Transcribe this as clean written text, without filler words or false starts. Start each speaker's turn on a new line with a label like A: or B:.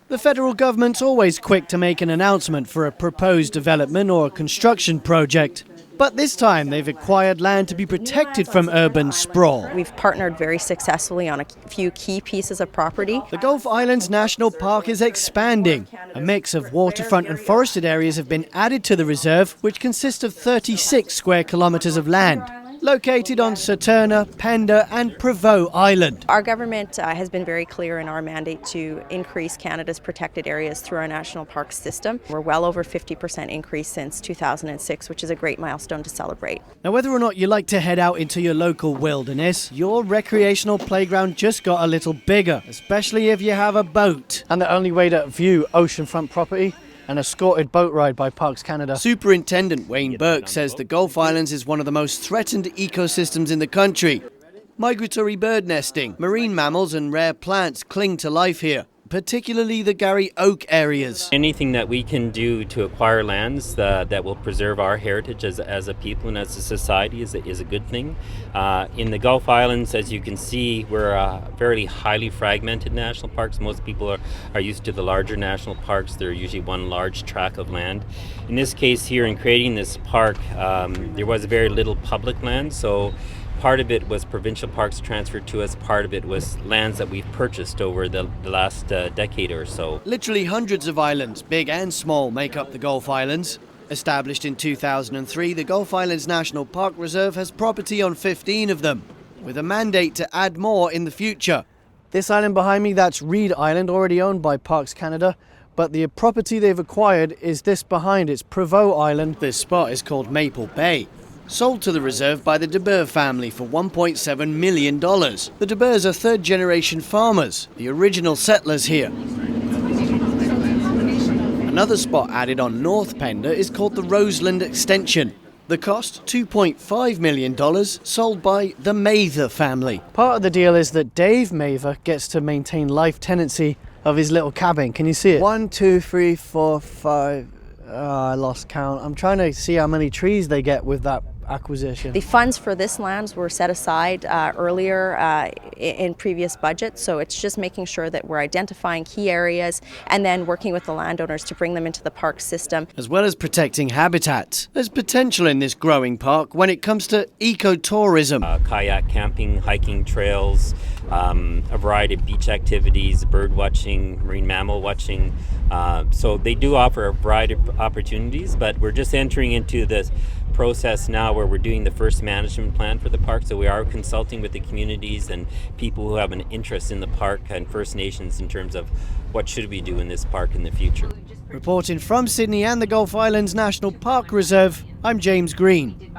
A: The federal government's always quick to make an announcement for a proposed development or a construction project. But this time they've acquired land to be protected from urban sprawl.
B: We've partnered very successfully on a few key pieces of property.
A: The Gulf Islands National Park is expanding. A mix of waterfront and forested areas have been added to the reserve, which consists of 36 square kilometres of land, located on Saturna, Pender and Prevost Island.
B: Our government has been very clear in our mandate to increase Canada's protected areas through our national park system. We're well over 50% increase since 2006, which is a great milestone to celebrate.
A: Now, whether or not you like to head out into your local wilderness, your recreational playground just got a little bigger, especially if you have a boat. And the only way to view oceanfront property, an escorted boat ride by Parks Canada. Superintendent Wayne Burke says the Gulf Islands is one of the most threatened ecosystems in the country. Migratory bird nesting, marine mammals and rare plants cling to life here, particularly the Garry Oak areas.
C: Anything that we can do to acquire lands that will preserve our heritage as a people and as a society is a good thing. In the Gulf Islands, as you can see, we're fairly highly fragmented national parks. Most people are used to the larger national parks. They're usually one large tract of land. In this case here, in creating this park, there was very little public land, so part of it was provincial parks transferred to us, part of it was lands that we've purchased over the last decade or so.
A: Literally hundreds of islands, big and small, make up the Gulf Islands. Established in 2003, the Gulf Islands National Park Reserve has property on 15 of them, with a mandate to add more in the future. This island behind me, that's Reed Island, already owned by Parks Canada, but the property they've acquired is this behind, it's Prevost Island. This spot is called Maple Bay. Sold to the reserve by the DeBoer family for $1.7 million. The DeBoers are third-generation farmers, the original settlers here. Another spot added on North Pender is called the Roseland Extension. The cost, $2.5 million, sold by the Mather family. Part of the deal is that Dave Mather gets to maintain life tenancy of his little cabin. Can you see it? 1, 2, 3, 4, 5... I lost count. I'm trying to see how many trees they get with that acquisition.
B: The funds for this lands were set aside earlier in previous budgets, so it's just making sure that we're identifying key areas and then working with the landowners to bring them into the park system.
A: As well as protecting habitat, there's potential in this growing park when it comes to ecotourism.
C: Kayak camping, hiking trails, a variety of beach activities, bird watching, marine mammal watching. So they do offer a variety of opportunities, but we're just entering into this process now where we're doing the first management plan for the park, so we are consulting with the communities and people who have an interest in the park and First Nations in terms of what should we do in this park in the future.
A: Reporting from Sydney and the Gulf Islands National Park Reserve, I'm James Green.